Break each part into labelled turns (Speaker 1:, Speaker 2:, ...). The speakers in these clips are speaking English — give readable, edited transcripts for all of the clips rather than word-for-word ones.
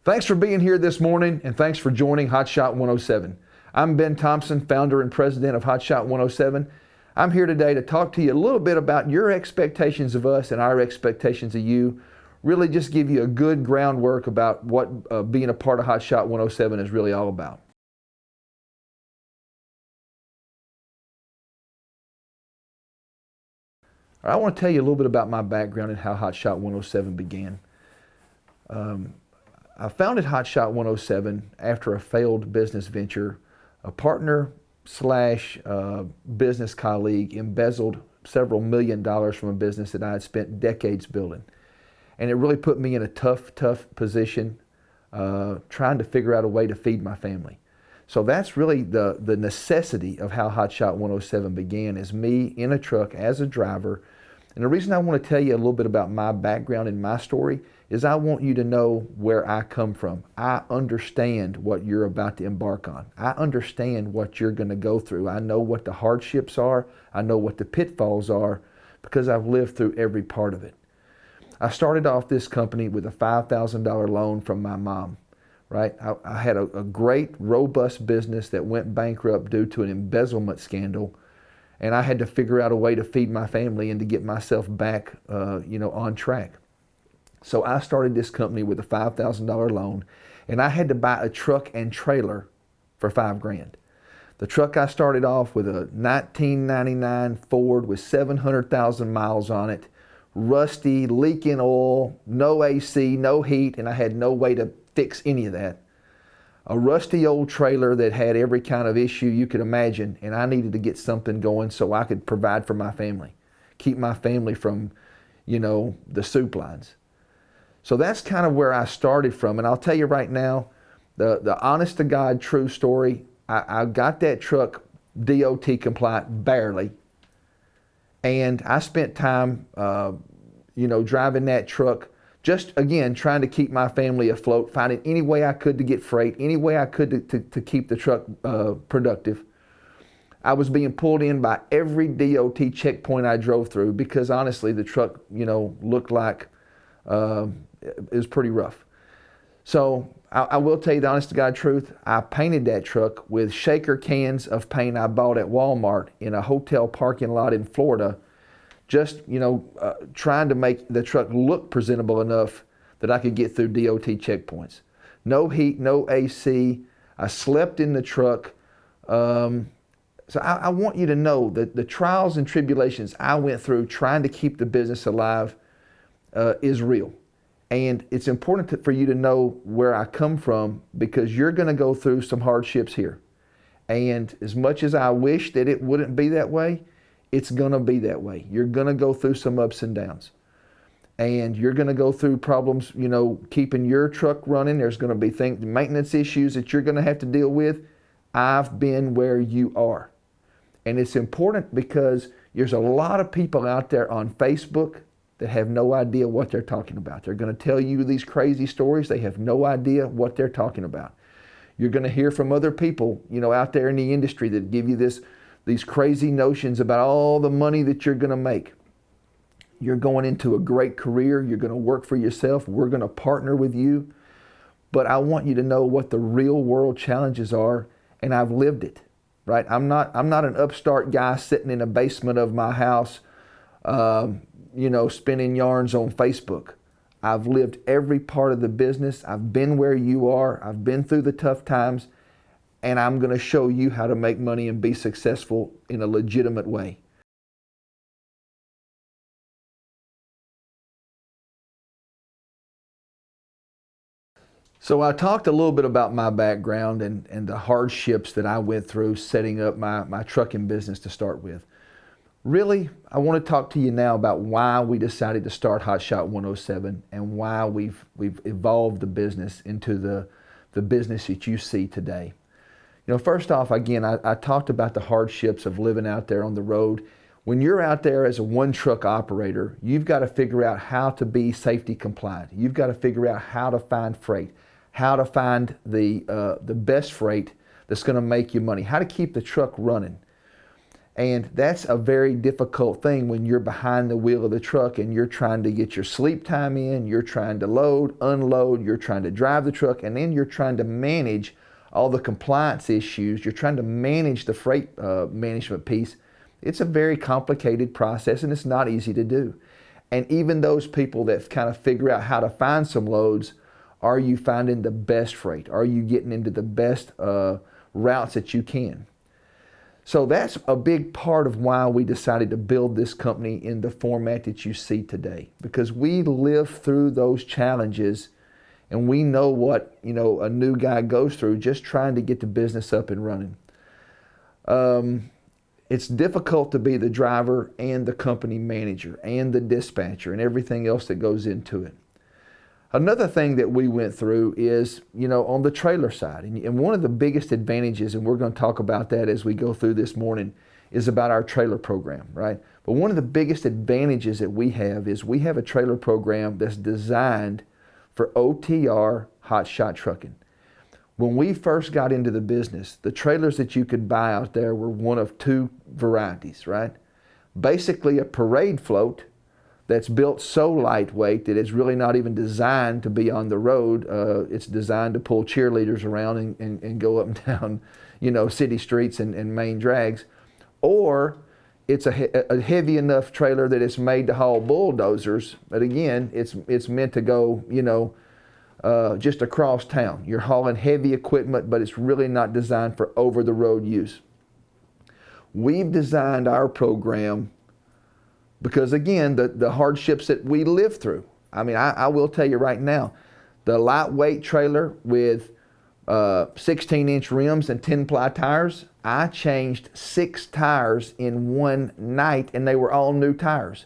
Speaker 1: Thanks for being here this morning, and thanks for joining Hot Shot 107. I'm Ben Thompson, founder and president of Hot Shot 107. I'm here today to talk to you a little bit about your expectations of us and our expectations of you. Really just give you a good groundwork about what being a part of Hot Shot 107 is really all about. I want to tell you a little bit about my background and how Hot Shot 107 began. I founded Hot Shot 107 after a failed business venture. A partner slash business colleague embezzled several $1,000,000 from a business that I had spent decades building. And it really put me in a tough position trying to figure out a way to feed my family. So that's really the necessity of how Hot Shot 107 began, is me in a truck as a driver. And the reason I want to tell you a little bit about my background and my story is I want you to know where I come from. I understand what you're about to embark on. I understand what you're going to go through. I know what the hardships are. I know what the pitfalls are because I've lived through every part of it. I started off this company with a $5,000 loan from my mom. Right? I had a great, robust business that went bankrupt due to an embezzlement scandal, and I had to figure out a way to feed my family and to get myself back, on track. So I started this company with a $5,000 loan, and I had to buy a truck and trailer for $5,000. The truck I started off with a 1999 Ford with 700,000 miles on it, rusty, leaking oil, no AC, no heat, and I had no way to fix any of that. A rusty old trailer that had every kind of issue you could imagine, and I needed to get something going so I could provide for my family, keep my family from, the soup lines. So that's kind of where I started from, and I'll tell you right now, the honest to God true story, I got that truck DOT compliant barely, and I spent time, driving that truck, just again trying to keep my family afloat, finding any way I could to get freight, any way I could to keep the truck productive. I was being pulled in by every DOT checkpoint I drove through because honestly the truck, looked like it was pretty rough. So I will tell you the honest to God truth, I painted that truck with shaker cans of paint I bought at Walmart in a hotel parking lot in Florida, just, trying to make the truck look presentable enough that I could get through DOT checkpoints. No heat, no AC. I slept in the truck. So I want you to know that the trials and tribulations I went through trying to keep the business alive is real. And it's important for you to know where I come from because you're going to go through some hardships here. And as much as I wish that it wouldn't be that way, it's going to be that way. You're going to go through some ups and downs. And you're going to go through problems, keeping your truck running. There's going to be maintenance issues that you're going to have to deal with. I've been where you are. And it's important because there's a lot of people out there on Facebook that have no idea what they're talking about. They're going to tell you these crazy stories. They have no idea what they're talking about. You're going to hear from other people, out there in the industry that give you these crazy notions about all the money that you're going to make. You're going into a great career. You're going to work for yourself. We're going to partner with you. But I want you to know what the real world challenges are, and I've lived it, right? I'm not an upstart guy sitting in a basement of my house, spinning yarns on Facebook. I've lived every part of the business. I've been where you are. I've been through the tough times. And I'm going to show you how to make money and be successful in a legitimate way. So I talked a little bit about my background and the hardships that I went through setting up my trucking business to start with. Really, I want to talk to you now about why we decided to start Hot Shot 107 and why we've evolved the business into the business that you see today. First off, again, I talked about the hardships of living out there on the road. When you're out there as a one-truck operator, you've got to figure out how to be safety compliant. You've got to figure out how to find freight, how to find the best freight that's going to make you money, how to keep the truck running. And that's a very difficult thing when you're behind the wheel of the truck and you're trying to get your sleep time in, you're trying to load, unload, you're trying to drive the truck, and then you're trying to manage all the compliance issues. You're trying to manage the freight management piece. It's a very complicated process and it's not easy to do. And even those people that kind of figure out how to find some loads, are you finding the best freight? Are you getting into the best routes that you can? So that's a big part of why we decided to build this company in the format that you see today, because we live through those challenges and we know what, a new guy goes through just trying to get the business up and running. It's difficult to be the driver and the company manager and the dispatcher and everything else that goes into it. Another thing that we went through is, on the trailer side, and one of the biggest advantages, and we're going to talk about that as we go through this morning, is about our trailer program, right? But one of the biggest advantages that we have is we have a trailer program that's designed for OTR hotshot trucking. When we first got into the business, the trailers that you could buy out there were one of two varieties, right? Basically a parade float that's built so lightweight that it's really not even designed to be on the road. It's designed to pull cheerleaders around and go up and down, city streets and main drags. Or it's a heavy enough trailer that it's made to haul bulldozers, but again, it's meant to go, just across town. You're hauling heavy equipment, but it's really not designed for over-the-road use. We've designed our program because, again, the hardships that we live through. I mean, I will tell you right now, the lightweight trailer with 16-inch rims and 10-ply tires, I changed 6 tires in one night, and they were all new tires.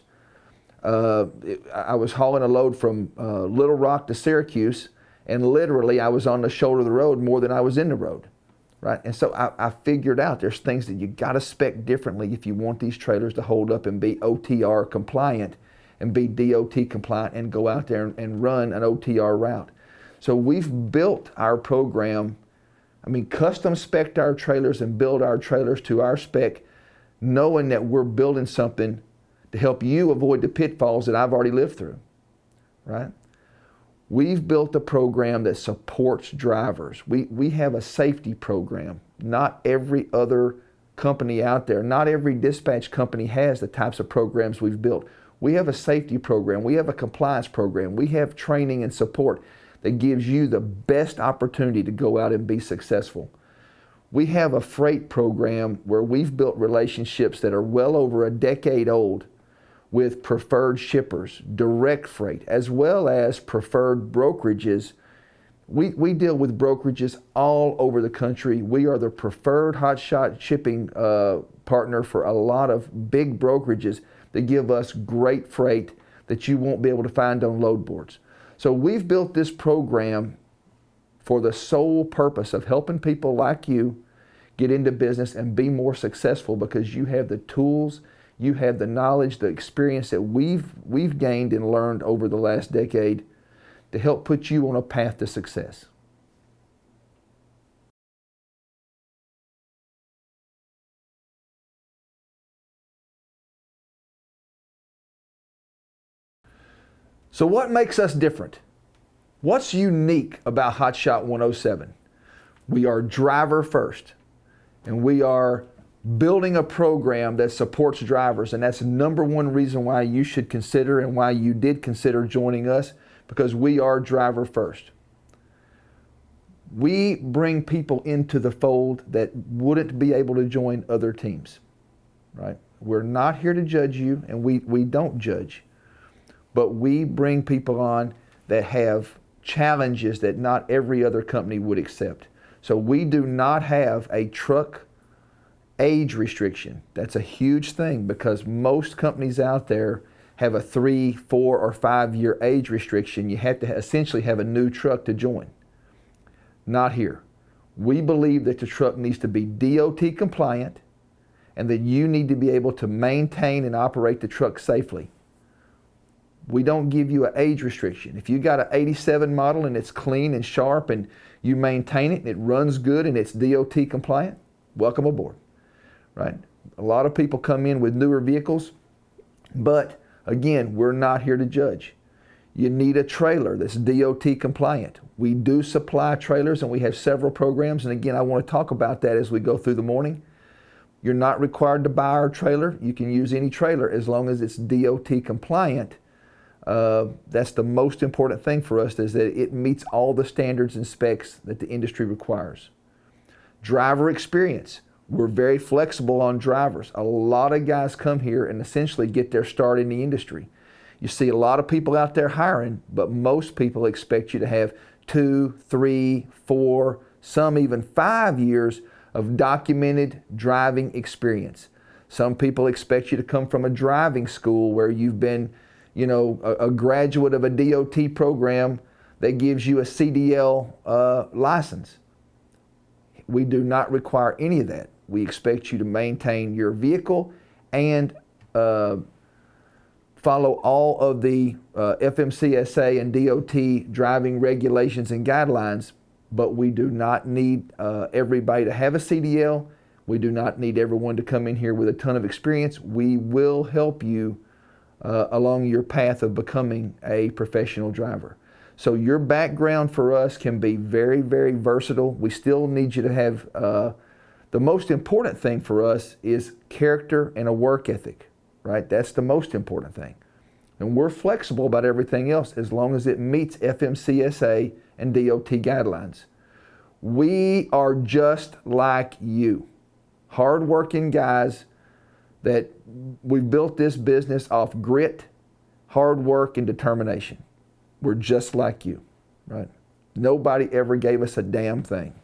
Speaker 1: I was hauling a load from Little Rock to Syracuse, and literally I was on the shoulder of the road more than I was in the road, right? And so I figured out there's things that you got to spec differently if you want these trailers to hold up and be OTR compliant and be DOT compliant and go out there and run an OTR route. So we've built our program, custom spec'd our trailers and build our trailers to our spec, knowing that we're building something to help you avoid the pitfalls that I've already lived through, right? We've built a program that supports drivers. We have a safety program. Not every other company out there, not every dispatch company has the types of programs we've built. We have a safety program. We have a compliance program. We have training and support that gives you the best opportunity to go out and be successful. We have a freight program where we've built relationships that are well over a decade old with preferred shippers, direct freight, as well as preferred brokerages. We deal with brokerages all over the country. We are the preferred hotshot shipping partner for a lot of big brokerages that give us great freight that you won't be able to find on load boards. So we've built this program for the sole purpose of helping people like you get into business and be more successful, because you have the tools, you have the knowledge, the experience that we've gained and learned over the last decade to help put you on a path to success. So what makes us different? What's unique about Hotshot 107? We are driver first, and we are building a program that supports drivers, and that's the number one reason why you should consider and why you did consider joining us, because we are driver first. We bring people into the fold that wouldn't be able to join other teams, right? We're not here to judge you, and we don't judge, but we bring people on that have challenges that not every other company would accept. So we do not have a truck age restriction. That's a huge thing, because most companies out there have a 3, 4, or 5 year age restriction. You have to essentially have a new truck to join. Not here. We believe that the truck needs to be DOT compliant and that you need to be able to maintain and operate the truck safely. We don't give you an age restriction. If you got an 87 model and it's clean and sharp and you maintain it and it runs good and it's DOT compliant, welcome aboard, right? A lot of people come in with newer vehicles, but again, we're not here to judge. You need a trailer that's DOT compliant. We do supply trailers, and we have several programs, and again, I want to talk about that as we go through the morning. You're not required to buy our trailer. You can use any trailer as long as it's DOT compliant. That's the most important thing for us, is that it meets all the standards and specs that the industry requires. Driver experience. We're very flexible on drivers. A lot of guys come here and essentially get their start in the industry. You see a lot of people out there hiring, but most people expect you to have 2, 3, 4, some even 5 years of documented driving experience. Some people expect you to come from a driving school where you've been, a graduate of a DOT program that gives you a CDL license. We do not require any of that. We expect you to maintain your vehicle and follow all of the FMCSA and DOT driving regulations and guidelines, but we do not need everybody to have a CDL. We do not need everyone to come in here with a ton of experience. We will help you along your path of becoming a professional driver. So your background for us can be very, very versatile. We still need you to have, the most important thing for us is character and a work ethic, right? That's the most important thing. And we're flexible about everything else as long as it meets FMCSA and DOT guidelines. We are just like you, hardworking guys that we've built this business off grit, hard work, and determination. We're just like you, right? Nobody ever gave us a damn thing.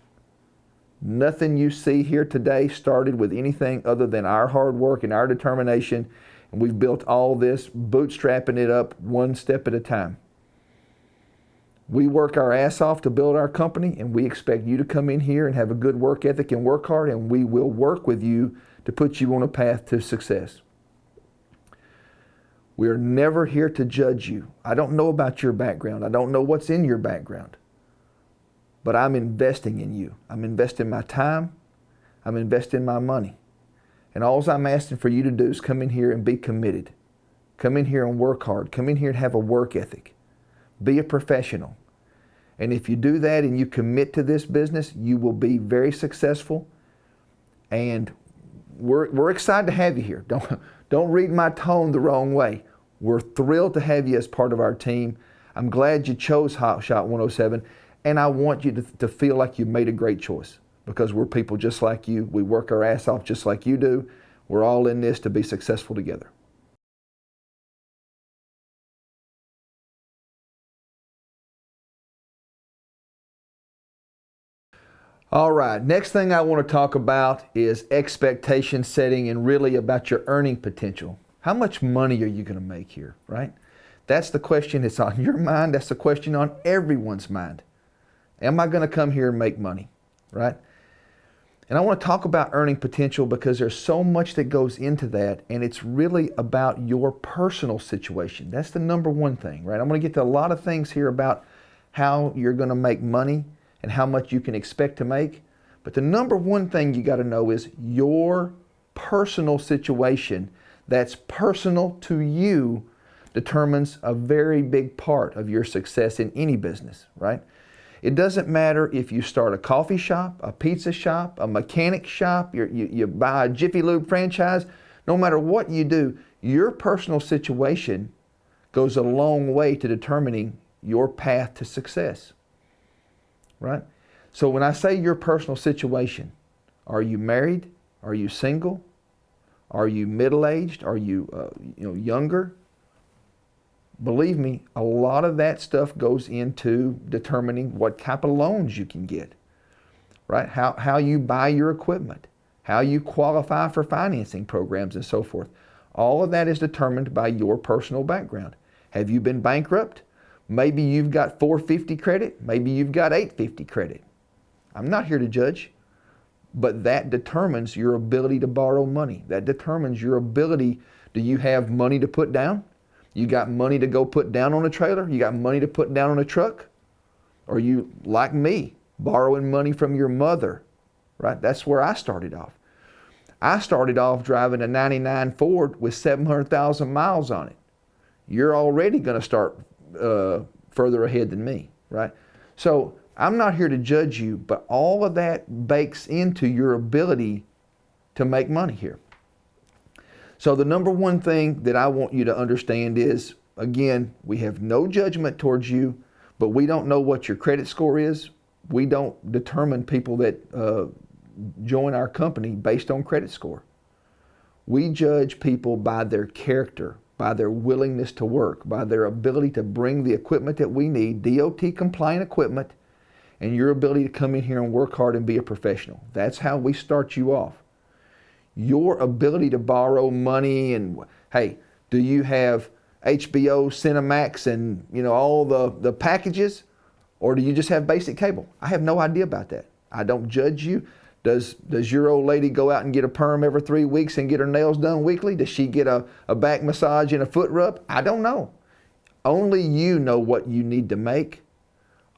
Speaker 1: Nothing you see here today started with anything other than our hard work and our determination, and we've built all this bootstrapping it up one step at a time. We work our ass off to build our company, and we expect you to come in here and have a good work ethic and work hard, and we will work with you to put you on a path to success. We are never here to judge you. I don't know about your background. I don't know what's in your background. But I'm investing in you. I'm investing my time. I'm investing my money. And all I'm asking for you to do is come in here and be committed. Come in here and work hard. Come in here and have a work ethic. Be a professional. And if you do that and you commit to this business, you will be very successful. And we're excited to have you here. Don't read my tone the wrong way. We're thrilled to have you as part of our team. I'm glad you chose Hot Shot 107, and I want you to feel like you made a great choice, because we're people just like you. We work our ass off just like you do. We're all in this to be successful together. All right, next thing I want to talk about is expectation setting, and really about your earning potential. How much money are you going to make here, right? That's the question that's on your mind. That's the question on everyone's mind. Am I going to come here and make money, right? And I want to talk about earning potential because there's so much that goes into that, and it's really about your personal situation. That's the number one thing, right? I'm going to get to a lot of things here about how you're going to make money and how much you can expect to make. But the number one thing you got to know is your personal situation that's personal to you determines a very big part of your success in any business, right? It doesn't matter if you start a coffee shop, a pizza shop, a mechanic shop, you buy a Jiffy Lube franchise. No matter what you do, your personal situation goes a long way to determining your path to success, right? So when I say your personal situation, are you married? Are you single? Are you middle-aged? Are you younger? Believe me, a lot of that stuff goes into determining what type of loans you can get, right? How you buy your equipment, how you qualify for financing programs and so forth. All of that is determined by your personal background. Have you been bankrupt? Maybe you've got 450 credit, maybe you've got 850 credit. I'm not here to judge, but that determines your ability to borrow money. That determines your ability. Do you have money to put down? You got money to go put down on a trailer? You got money to put down on a truck? Or you, like me, borrowing money from your mother, right? That's where I started off. I started off driving a 99 Ford with 700,000 miles on it. You're already going to start further ahead than me, right? So I'm not here to judge you, but all of that bakes into your ability to make money here. So the number one thing that I want you to understand is, again, we have no judgment towards you, but we don't know what your credit score is. We don't determine people that join our company based on credit score. We judge people by their character, by their willingness to work, by their ability to bring the equipment that we need, DOT compliant equipment, and your ability to come in here and work hard and be a professional. That's how we start you off. Your ability to borrow money and, hey, do you have HBO, Cinemax, and all the packages, or do you just have basic cable? I have no idea about that. I don't judge you. Does your old lady go out and get a perm every 3 weeks and get her nails done weekly? Does she get a back massage and a foot rub? I don't know. Only you know what you need to make.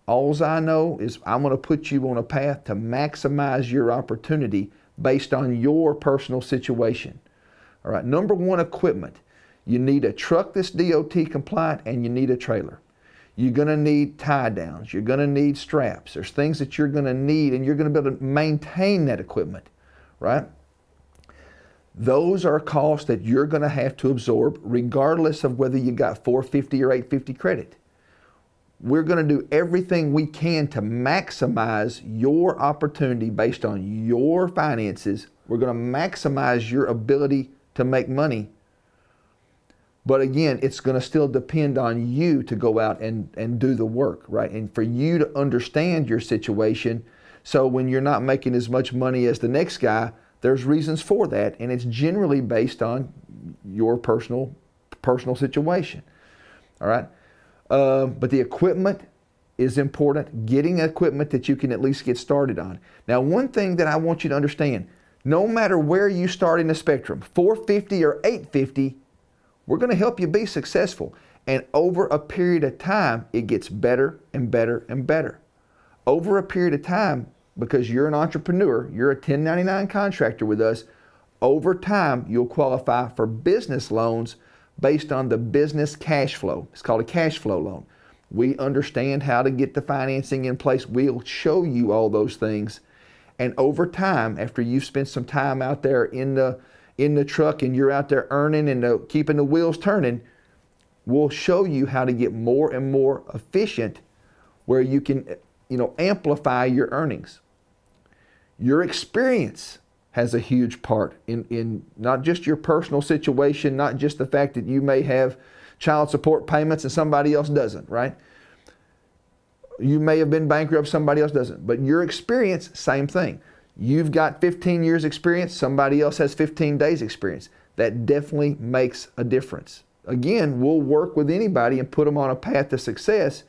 Speaker 1: All I know is I'm going to put you on a path to maximize your opportunity based on your personal situation. All right, number one, equipment. You need a truck that's DOT compliant, and you need a trailer. You're going to need tie downs. You're going to need straps. There's things that you're going to need, and you're going to be able to maintain that equipment, right? Those are costs that you're going to have to absorb regardless of whether you got 450 or 850 credit. We're going to do everything we can to maximize your opportunity based on your finances. We're going to maximize your ability to make money. But again, it's going to still depend on you to go out and do the work, right? And for you to understand your situation, so when you're not making as much money as the next guy, there's reasons for that, and it's generally based on your personal situation, all right? But the equipment is important, getting equipment that you can at least get started on. Now, one thing that I want you to understand, no matter where you start in the spectrum, 450 or 850, we're going to help you be successful. And over a period of time, it gets better and better and better. Over a period of time, because you're an entrepreneur, you're a 1099 contractor with us, over time, you'll qualify for business loans based on the business cash flow. It's called a cash flow loan. We understand how to get the financing in place. We'll show you all those things. And over time, after you've spent some time out there in the truck and you're out there earning and keeping the wheels turning, we'll show you how to get more and more efficient where you can, amplify your earnings. Your experience has a huge part in not just your personal situation, not just the fact that you may have child support payments and somebody else doesn't, right? You may have been bankrupt, somebody else doesn't. But your experience, same thing. You've got 15 years experience, somebody else has 15 days experience. That definitely makes a difference. Again, we'll work with anybody and put them on a path to success,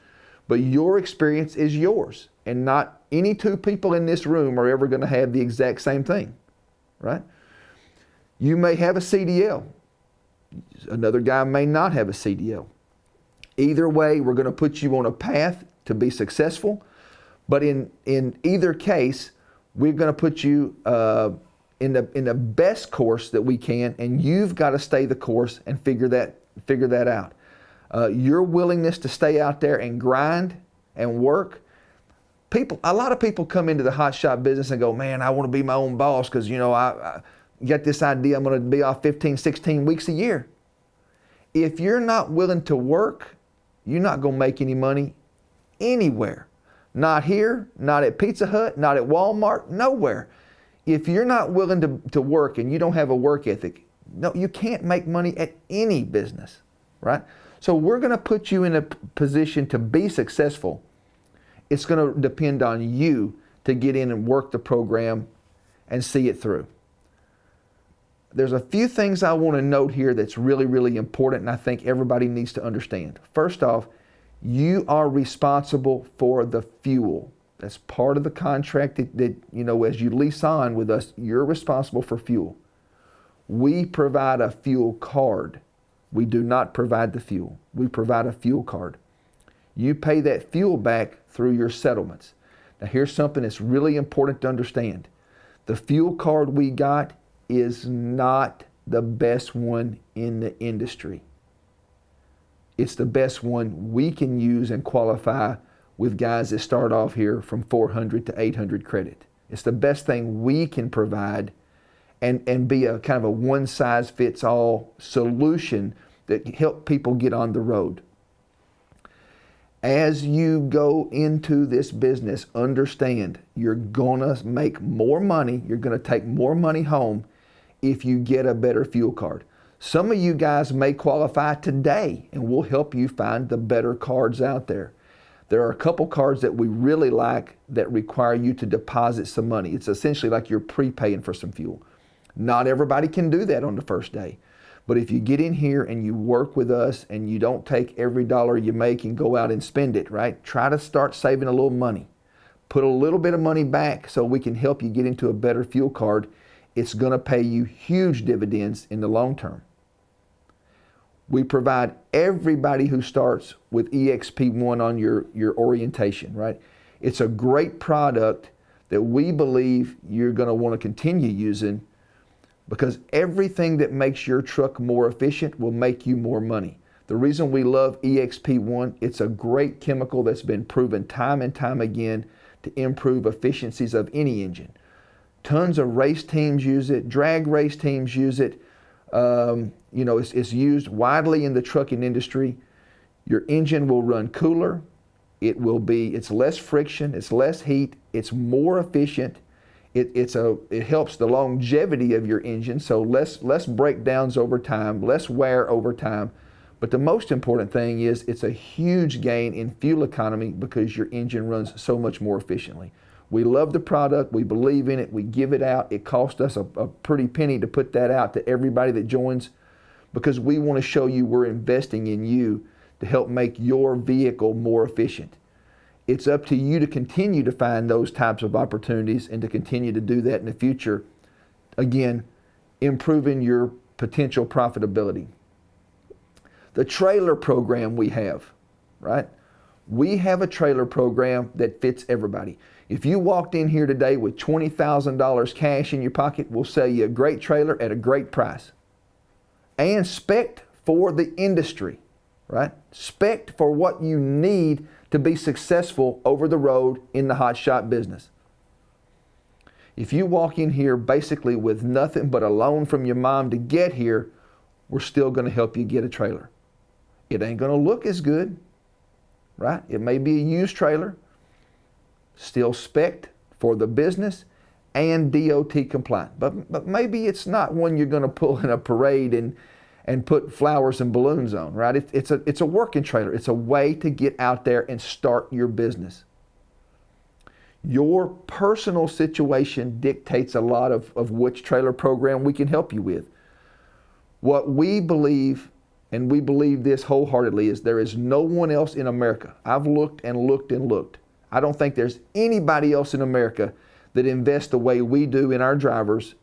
Speaker 1: but your experience is yours, and not any two people in this room are ever going to have the exact same thing, right? You may have a CDL. Another guy may not have a CDL. Either way, we're going to put you on a path to be successful, but in either case, we're going to put you in the best course that we can, and you've got to stay the course and figure that out. Your willingness to stay out there and grind and work. A lot of people come into the hot shot business and go, man, I want to be my own boss because, I got this idea I'm going to be off 15, 16 weeks a year. If you're not willing to work, you're not going to make any money anywhere. Not here, not at Pizza Hut, not at Walmart, nowhere. If you're not willing to work and you don't have a work ethic, no, you can't make money at any business, right? So we're going to put you in a position to be successful. It's going to depend on you to get in and work the program and see it through. There's a few things I want to note here that's really, really important, and I think everybody needs to understand. First off, you are responsible for the fuel. That's part of the contract that as you lease on with us, you're responsible for fuel. We provide a fuel card. We do not provide the fuel. We provide a fuel card. You pay that fuel back through your settlements. Now here's something that's really important to understand. The fuel card we got is not the best one in the industry. It's the best one we can use and qualify with guys that start off here from 400 to 800 credit. It's the best thing we can provide and be a kind of a one-size-fits-all solution that help people get on the road. As you go into this business, understand you're gonna make more money, you're gonna take more money home if you get a better fuel card. Some of you guys may qualify today, and we'll help you find the better cards out there. There are a couple cards that we really like that require you to deposit some money. It's essentially like you're prepaying for some fuel. Not everybody can do that on the first day. But if you get in here and you work with us and you don't take every dollar you make and go out and spend it, right? Try to start saving a little money. Put a little bit of money back so we can help you get into a better fuel card. It's going to pay you huge dividends in the long term. We provide everybody who starts with EXP1 on your orientation, right? It's a great product that we believe you're going to want to continue using, because everything that makes your truck more efficient will make you more money. The reason we love EXP1, it's a great chemical that's been proven time and time again to improve efficiencies of any engine. Tons of race teams use it, drag race teams use it. It's used widely in the trucking industry. Your engine will run cooler. It's less friction, it's less heat, it's more efficient. It helps the longevity of your engine, so less breakdowns over time, less wear over time. But the most important thing is it's a huge gain in fuel economy because your engine runs so much more efficiently. We love the product, we believe in it, we give it out. It costs us a pretty penny to put that out to everybody that joins, because we want to show you we're investing in you to help make your vehicle more efficient. It's up to you to continue to find those types of opportunities and to continue to do that in the future. Again, improving your potential profitability. The trailer program we have, right? We have a trailer program that fits everybody. If you walked in here today with $20,000 cash in your pocket, we'll sell you a great trailer at a great price. And spec'd for the industry, right? Spec'd for what you need to be successful over the road in the hot shot business. If you walk in here basically with nothing but a loan from your mom to get here, we're still going to help you get a trailer. It ain't going to look as good, right? It may be a used trailer, still spec'd for the business and DOT compliant. But maybe it's not one you're going to pull in a parade and put flowers and balloons on, right? It's a working trailer. It's a way to get out there and start your business. Your personal situation dictates a lot of which trailer program we can help you with. What we believe, and we believe this wholeheartedly, is there is no one else in America. I've looked and looked and looked. I don't think there's anybody else in America that invests the way we do in our drivers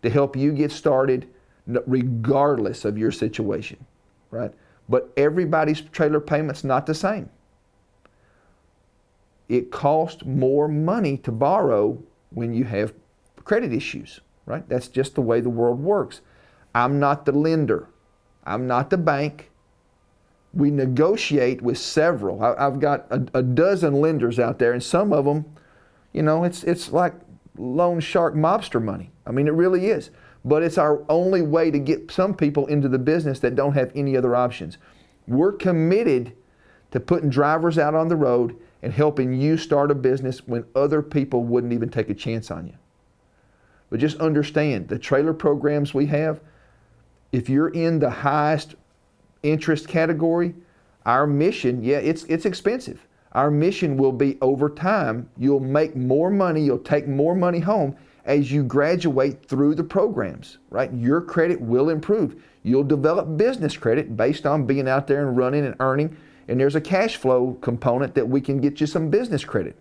Speaker 1: to help you get started regardless of your situation, right? But everybody's trailer payment's not the same. It costs more money to borrow when you have credit issues, right? That's just the way the world works. I'm not the lender. I'm not the bank. We negotiate with several. I've got a dozen lenders out there, and some of them, it's like loan shark mobster money. I mean, it really is. But it's our only way to get some people into the business that don't have any other options. We're committed to putting drivers out on the road and helping you start a business when other people wouldn't even take a chance on you. But just understand, the trailer programs we have, if you're in the highest interest category, our mission, it's expensive. Our mission will be over time, you'll make more money, you'll take more money home as you graduate through the programs, right? Your credit will improve. You'll develop business credit based on being out there and running and earning, and there's a cash flow component that we can get you some business credit.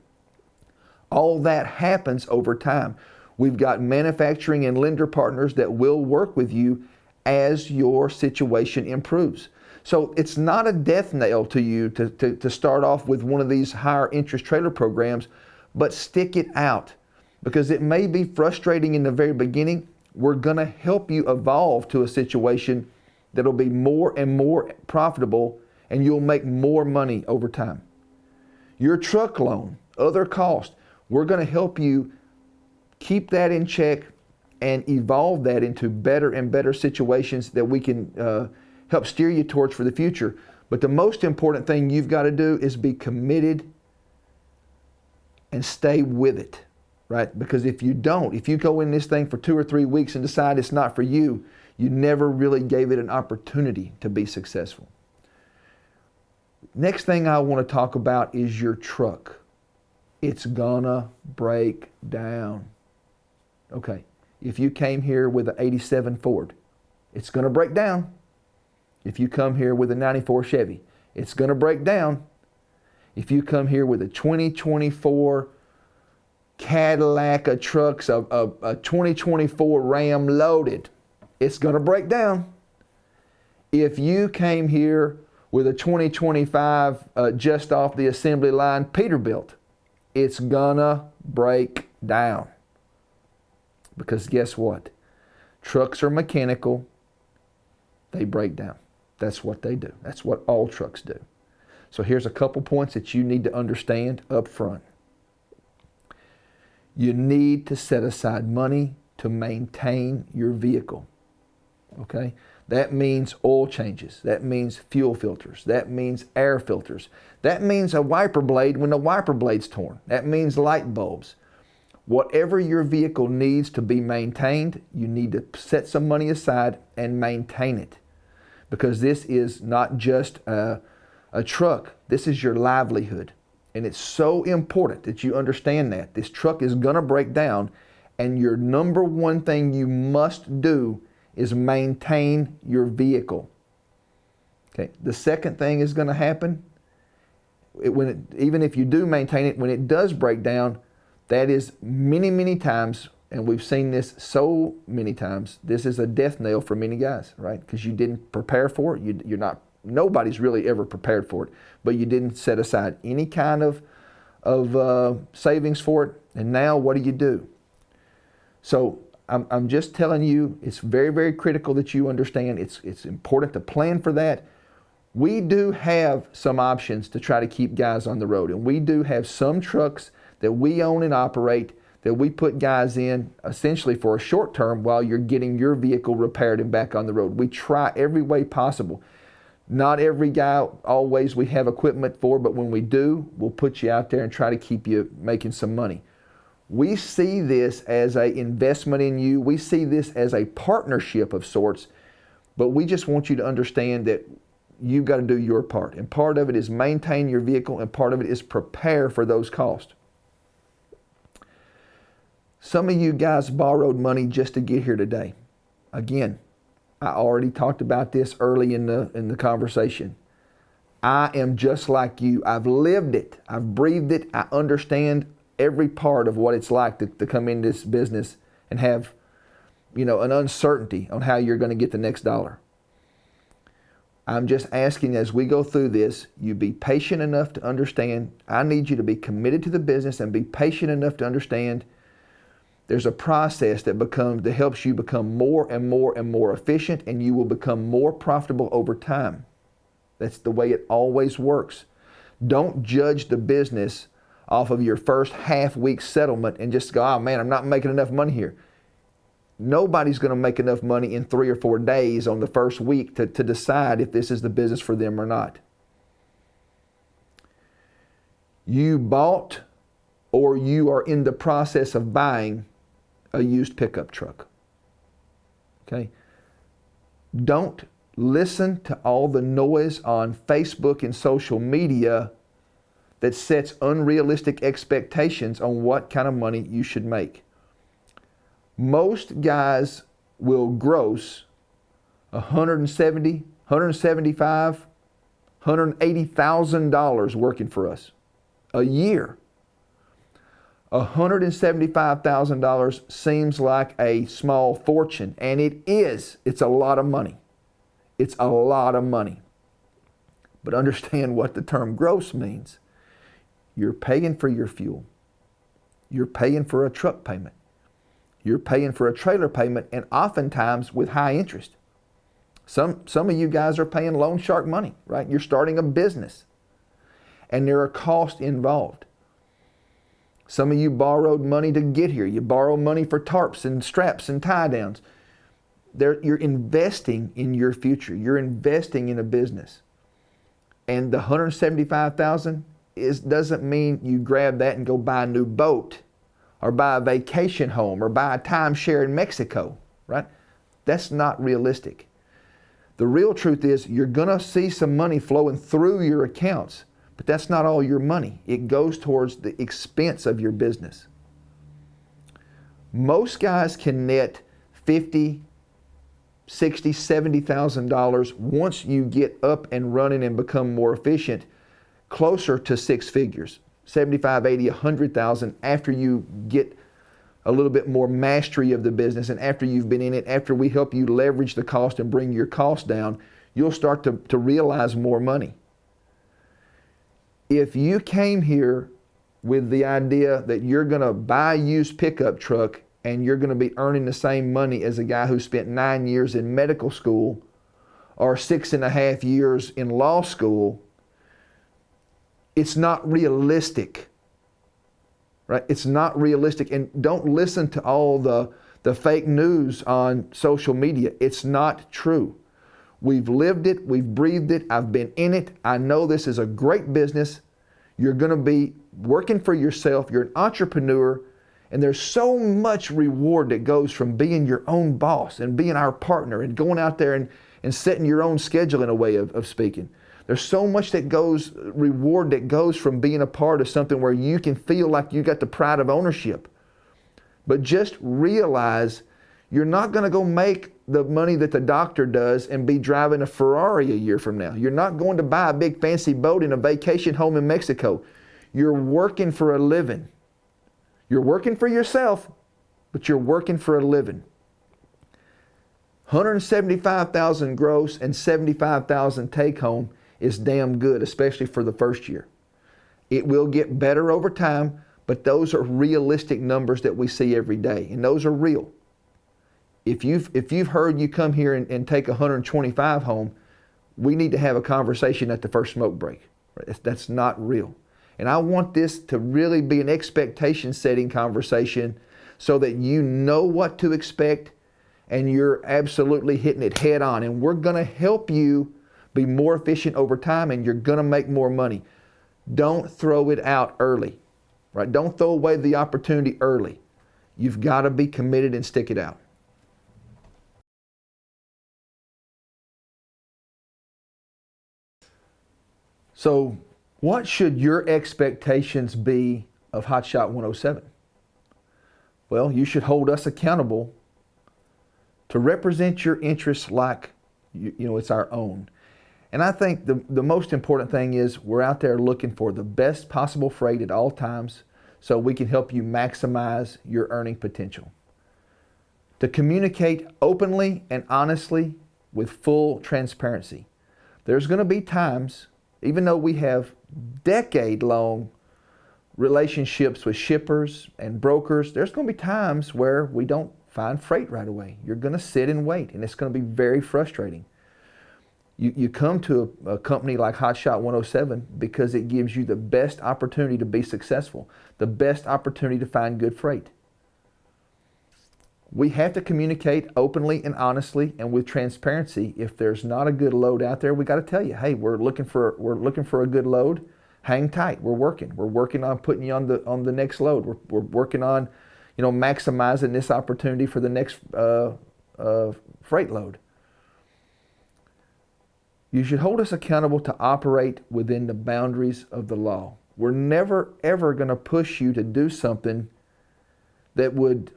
Speaker 1: All that happens over time. We've got manufacturing and lender partners that will work with you as your situation improves. So it's not a death knell to you to start off with one of these higher interest trailer programs, but stick it out, because it may be frustrating in the very beginning, We're going to help you evolve to a situation that'll be more and more profitable, and you'll make more money over time. Your truck loan, other costs, we're going to help you keep that in check and evolve that into better and better situations that we can help steer you towards for the future. But the most important thing you've got to do is be committed and stay with it, right? Because if you don't, if you go in this thing for 2 or 3 weeks and decide it's not for you, you never really gave it an opportunity to be successful. Next thing I want to talk about is your truck. It's gonna break down. Okay, if you came here with an 87 Ford, it's gonna break down. If you come here with a 94 Chevy, it's gonna break down. If you come here with a 2024 Cadillac of trucks, a 2024 Ram loaded, it's gonna break down. If you came here with a 2025 just off the assembly line Peterbilt, it's gonna break down. Because guess what? Trucks are mechanical. They break down. That's what they do. That's what all trucks do. So here's a couple points that you need to understand up front. You need to set aside money to maintain your vehicle. Okay? That means oil changes. That means fuel filters. That means air filters. That means a wiper blade when the wiper blade's torn. That means light bulbs. Whatever your vehicle needs to be maintained, you need to set some money aside and maintain it. Because this is not just a truck. This is your livelihood. And it's so important that you understand that. This truck is going to break down, and your number one thing you must do is maintain your vehicle. Okay. The second thing is going to happen, even if you do maintain it, when it does break down, that is many, many times, and we've seen this so many times, this is a death knell for many guys, right? Because you didn't prepare for it. Nobody's really ever prepared for it, but you didn't set aside any kind of savings for it. And now what do? So I'm just telling you, it's very, very critical that you understand. It's important to plan for that. We do have some options to try to keep guys on the road, and we do have some trucks that we own and operate that we put guys in essentially for a short term while you're getting your vehicle repaired and back on the road. We try every way possible. Not every guy always we have equipment for, but when we do, we'll put you out there and try to keep you making some money. We see this as an investment in you. We see this as a partnership of sorts, but we just want you to understand that you've got to do your part. And part of it is maintain your vehicle, and part of it is prepare for those costs. Some of you guys borrowed money just to get here today. Again, I already talked about this early in the conversation. I am just like you. I've lived it. I've breathed it. I understand every part of what it's like to come into this business and have, an uncertainty on how you're going to get the next dollar. I'm just asking, as we go through this, you be patient enough to understand. I need you to be committed to the business and be patient enough to understand there's a process that helps you become more and more and more efficient, and you will become more profitable over time. That's the way it always works. Don't judge the business off of your first half-week settlement and just go, oh man, I'm not making enough money here. Nobody's going to make enough money in 3 or 4 days on the first week to decide if this is the business for them or not. You bought or you are in the process of buying a used pickup truck. Okay? Don't listen to all the noise on Facebook and social media that sets unrealistic expectations on what kind of money you should make. Most guys will gross $170,000, $175,000, $180,000 working for us a year. $175,000 seems like a small fortune, and it is. It's a lot of money. It's a lot of money. But understand what the term gross means. You're paying for your fuel. You're paying for a truck payment. You're paying for a trailer payment, and oftentimes with high interest. Some of you guys are paying loan shark money, right? You're starting a business, and there are costs involved. Some of you borrowed money to get here. You borrow money for tarps and straps and tie downs. You're investing in your future. You're investing in a business. And the $175,000 doesn't mean you grab that and go buy a new boat or buy a vacation home or buy a timeshare in Mexico, right? That's not realistic. The real truth is you're going to see some money flowing through your accounts, but that's not all your money. It goes towards the expense of your business. Most guys can net $50,000, $60,000, $70,000 once you get up and running and become more efficient, closer to six figures, 75, 80, 100,000 after you get a little bit more mastery of the business, and after you've been in it, after we help you leverage the cost and bring your cost down, you'll start to realize more money. If you came here with the idea that you're going to buy a used pickup truck and you're going to be earning the same money as a guy who spent 9 years in medical school or 6.5 years in law school, it's not realistic. Right? It's not realistic. And don't listen to all the fake news on social media. It's not true. We've lived it. We've breathed it. I've been in it. I know this is a great business. You're going to be working for yourself. You're an entrepreneur. And there's so much reward that goes from being your own boss and being our partner and going out there and setting your own schedule, in a way of speaking. There's so much reward that goes from being a part of something where you can feel like you got the pride of ownership. But just realize you're not going to go make the money that the doctor does and be driving a Ferrari a year from now. You're not going to buy a big fancy boat in a vacation home in Mexico. You're working for a living. You're working for yourself, but you're working for a living. $175,000 gross and $75,000 take home is damn good, especially for the first year. It will get better over time, but those are realistic numbers that we see every day, and those are real. If you've heard you come here and take 125 home, we need to have a conversation at the first smoke break. That's not real. And I want this to really be an expectation setting conversation so that you know what to expect and you're absolutely hitting it head on. And we're going to help you be more efficient over time, and you're going to make more money. Don't throw it out early, right? Don't throw away the opportunity early. You've got to be committed and stick it out. So, what should your expectations be of Hotshot 107? Well, you should hold us accountable to represent your interests like it's our own. And I think the most important thing is we're out there looking for the best possible freight at all times so we can help you maximize your earning potential. To communicate openly and honestly with full transparency. There's going to be times, even though we have decade-long relationships with shippers and brokers, there's going to be times where we don't find freight right away. You're going to sit and wait, and it's going to be very frustrating. You come to a company like Hotshot 107 because it gives you the best opportunity to be successful, the best opportunity to find good freight. We have to communicate openly and honestly and with transparency. If there's not a good load out there, we got to tell you, hey, we're looking for a good load. Hang tight. We're working on putting you on the next load. We're working on, maximizing this opportunity for the next freight load. You should hold us accountable to operate within the boundaries of the law. We're never, ever going to push you to do something that would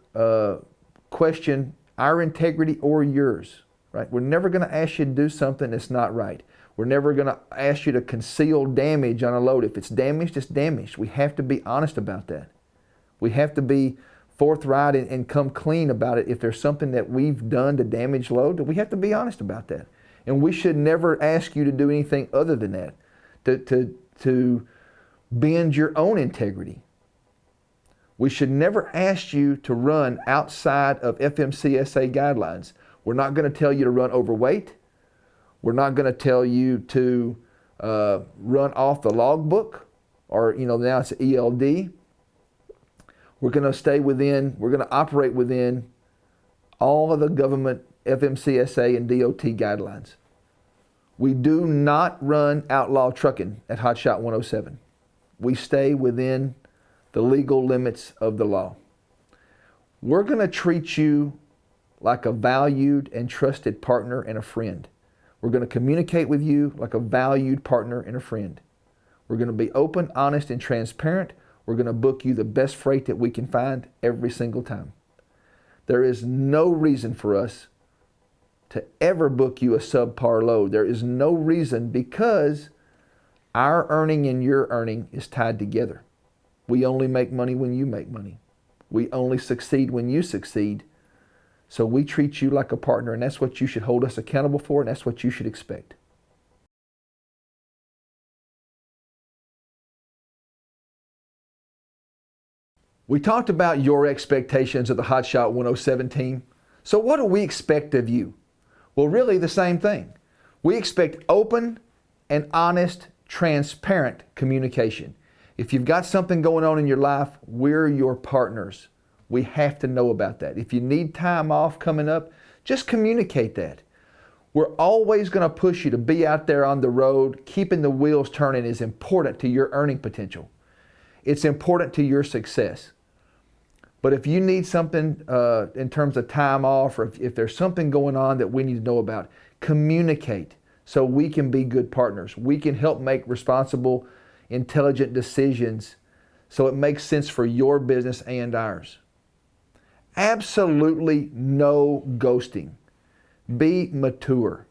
Speaker 1: question our integrity or yours, right? We're never going to ask you to do something that's not right. We're never going to ask you to conceal damage on a load. If it's damaged, it's damaged. We have to be honest about that. We have to be forthright and come clean about it. If there's something that we've done to damage load, we have to be honest about that. And we should never ask you to do anything other than that, to bend your own integrity. We should never ask you to run outside of FMCSA guidelines. We're not going to tell you to run overweight. We're not going to tell you to run off the logbook, or now it's ELD. We're going to operate within all of the government FMCSA and DOT guidelines. We do not run outlaw trucking at Hot Shot 107. We stay within the legal limits of the law. We're going to treat you like a valued and trusted partner and a friend. We're going to communicate with you like a valued partner and a friend. We're going to be open, honest, and transparent. We're going to book you the best freight that we can find every single time. There is no reason for us to ever book you a subpar load. There is no reason, because our earning and your earning is tied together. We only make money when you make money. We only succeed when you succeed. So we treat you like a partner, and that's what you should hold us accountable for, and that's what you should expect. We talked about your expectations of the Hot Shot 107 team. So what do we expect of you? Well, really the same thing. We expect open and honest, transparent communication. If you've got something going on in your life, we're your partners. We have to know about that. If you need time off coming up, just communicate that. We're always going to push you to be out there on the road. Keeping the wheels turning is important to your earning potential. It's important to your success. But if you need something in terms of time off, or if there's something going on that we need to know about, communicate so we can be good partners. We can help make responsible, intelligent decisions so it makes sense for your business and ours. Absolutely no ghosting. Be mature,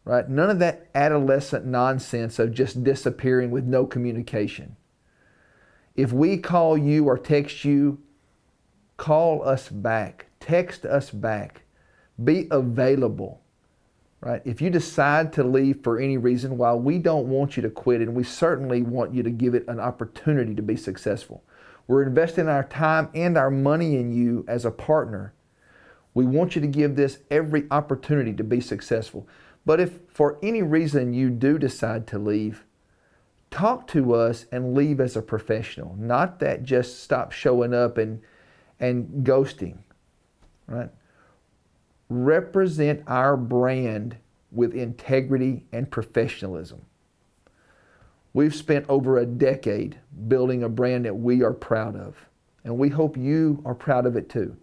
Speaker 1: right? None of that adolescent nonsense of just disappearing with no communication. If we call you or text you, call us back, text us back, be available, right? If you decide to leave for any reason, while we don't want you to quit, and we certainly want you to give it an opportunity to be successful, we're investing our time and our money in you as a partner. We want you to give this every opportunity to be successful. But if for any reason you do decide to leave, talk to us and leave as a professional, not that just stop showing up and ghosting, right? Represent our brand with integrity and professionalism. We've spent over a decade building a brand that we are proud of, and we hope you are proud of it too.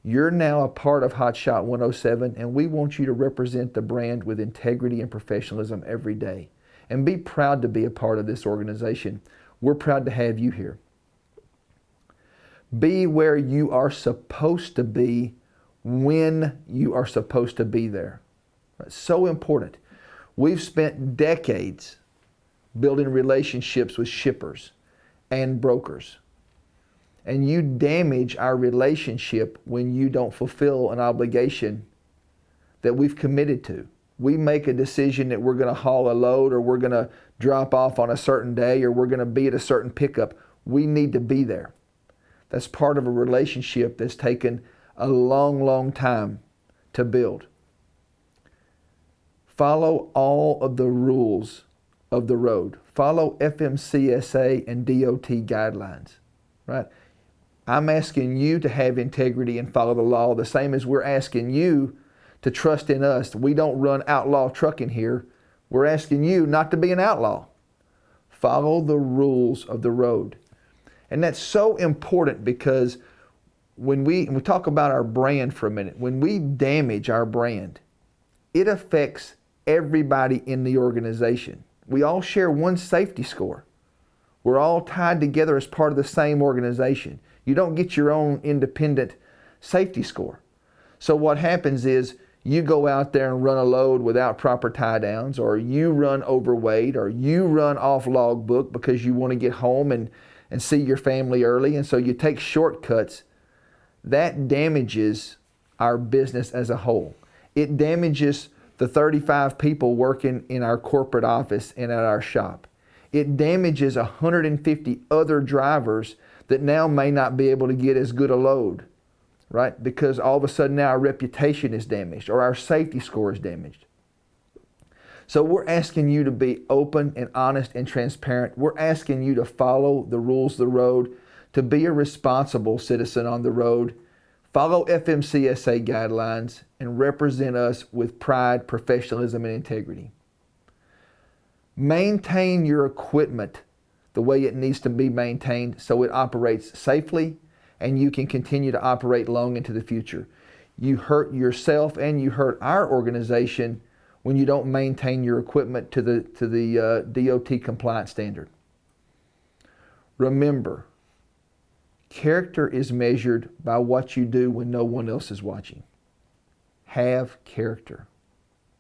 Speaker 1: You're now a part of Hot Shot 107, and we want you to represent the brand with integrity and professionalism every day. And be proud to be a part of this organization. We're proud to have you here. Be where you are supposed to be when you are supposed to be there. That's so important. We've spent decades building relationships with shippers and brokers. And you damage our relationship when you don't fulfill an obligation that we've committed to. We make a decision that we're going to haul a load, or we're going to drop off on a certain day, or we're going to be at a certain pickup. We need to be there. That's part of a relationship that's taken a long, long time to build. Follow all of the rules of the road. Follow FMCSA and DOT guidelines, right? I'm asking you to have integrity and follow the law, the same as we're asking you to trust in us. We don't run outlaw trucking here. We're asking you not to be an outlaw. Follow the rules of the road. And that's so important, because when we talk about our brand for a minute, when we damage our brand, it affects everybody in the organization. We all share one safety score. We're all tied together as part of the same organization. You don't get your own independent safety score. So what happens is you go out there and run a load without proper tie downs, or you run overweight, or you run off logbook because you want to get home and see your family early, and so you take shortcuts. That damages our business as a whole. It damages the 35 people working in our corporate office and at our shop. It damages 150 other drivers that now may not be able to get as good a load, right? Because all of a sudden now our reputation is damaged or our safety score is damaged. So we're asking you to be open and honest and transparent. We're asking you to follow the rules of the road, to be a responsible citizen on the road, follow FMCSA guidelines, and represent us with pride, professionalism, and integrity. Maintain your equipment the way it needs to be maintained so it operates safely and you can continue to operate long into the future. You hurt yourself and you hurt our organization when you don't maintain your equipment to the DOT compliant standard. Remember, character is measured by what you do when no one else is watching. Have character,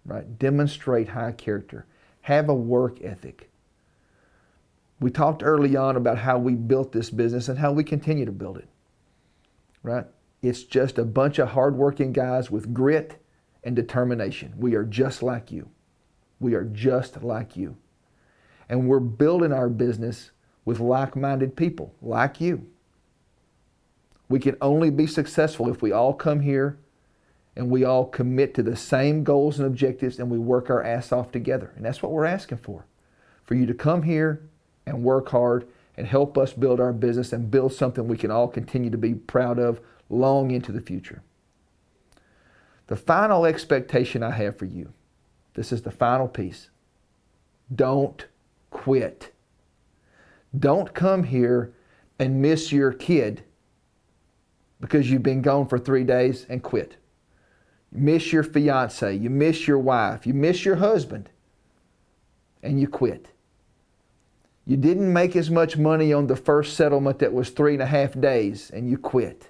Speaker 1: right? Demonstrate high character. Have a work ethic. We talked early on about how we built this business and how we continue to build it, right? It's just a bunch of hardworking guys with grit and determination. We are just like you. We are just like you. And we're building our business with like-minded people like you. We can only be successful if we all come here and we all commit to the same goals and objectives and we work our ass off together. And that's what we're asking for you to come here and work hard and help us build our business and build something we can all continue to be proud of long into the future. The final expectation I have for you, this is the final piece. Don't quit. Don't come here and miss your kid because you've been gone for 3 days and quit. You miss your fiance, you miss your wife, you miss your husband, and you quit. You didn't make as much money on the first settlement that was 3.5 days, and you quit.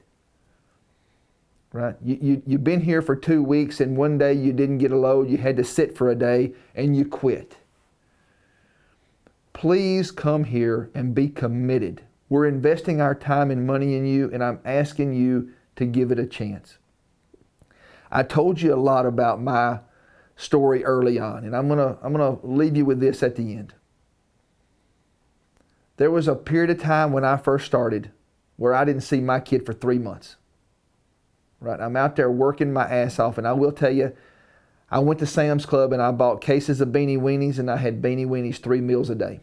Speaker 1: Right? You've been here for 2 weeks, and one day you didn't get a load, you had to sit for a day, and you quit. Please come here and be committed. We're investing our time and money in you, and I'm asking you to give it a chance. I told you a lot about my story early on, and I'm gonna leave you with this at the end. There was a period of time when I first started where I didn't see my kid for 3 months. Right? I'm out there working my ass off, and I will tell you, I went to Sam's Club and I bought cases of Beanie Weenies, and I had Beanie Weenies 3 meals a day.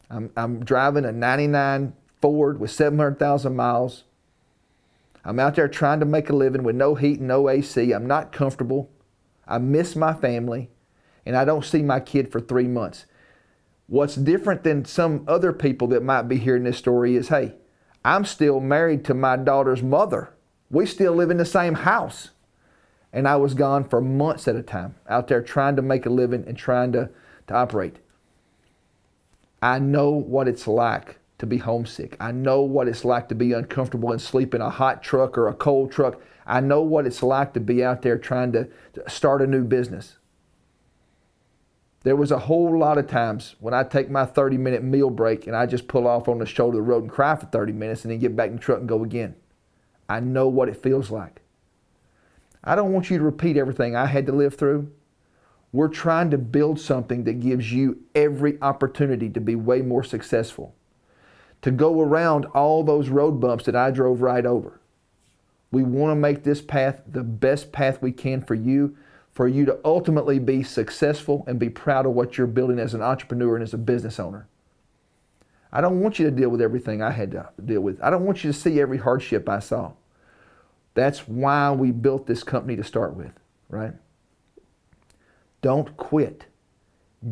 Speaker 1: I'm driving a 99 Ford with 700,000 miles. I'm out there trying to make a living with no heat and no AC. I'm not comfortable. I miss my family, and I don't see my kid for 3 months. What's different than some other people that might be hearing this story is, hey, I'm still married to my daughter's mother. We still live in the same house. And I was gone for months at a time, out there trying to make a living and trying to operate. I know what it's like to be homesick. I know what it's like to be uncomfortable and sleep in a hot truck or a cold truck. I know what it's like to be out there trying to start a new business. There was a whole lot of times when I take my 30-minute meal break and I just pull off on the shoulder of the road and cry for 30 minutes and then get back in the truck and go again. I know what it feels like. I don't want you to repeat everything I had to live through. We're trying to build something that gives you every opportunity to be way more successful, to go around all those road bumps that I drove right over. We want to make this path the best path we can for you to ultimately be successful and be proud of what you're building as an entrepreneur and as a business owner. I don't want you to deal with everything I had to deal with. I don't want you to see every hardship I saw. That's why we built this company to start with, right? Don't quit.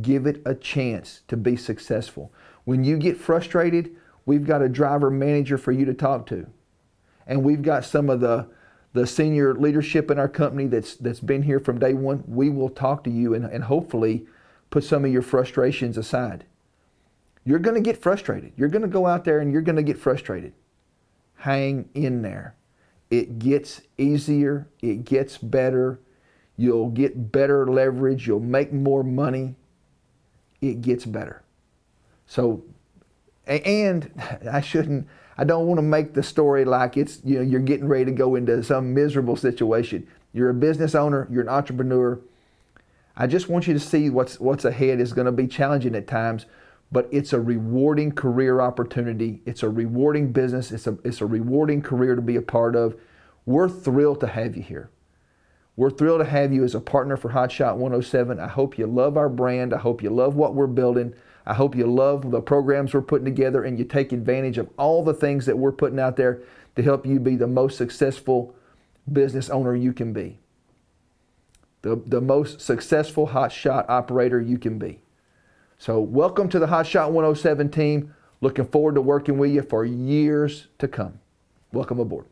Speaker 1: Give it a chance to be successful. When you get frustrated, we've got a driver manager for you to talk to. And we've got some of the senior leadership in our company that's been here from day one. We will talk to you and hopefully put some of your frustrations aside. You're going to get frustrated. You're going to go out there and you're going to get frustrated. Hang in there. It gets easier. It gets better. You'll get better leverage. You'll make more money. It gets better. So, and I don't want to make the story like it's, you're getting ready to go into some miserable situation. You're a business owner. You're an entrepreneur. I just want you to see what's ahead is going to be challenging at times, but it's a rewarding career opportunity. It's a rewarding business. It's a rewarding career to be a part of. We're thrilled to have you here. We're thrilled to have you as a partner for Hot Shot 107. I hope you love our brand. I hope you love what we're building. I hope you love the programs we're putting together and you take advantage of all the things that we're putting out there to help you be the most successful business owner you can be. The most successful Hot Shot operator you can be. So welcome to the Hot Shot 107 team. Looking forward to working with you for years to come. Welcome aboard.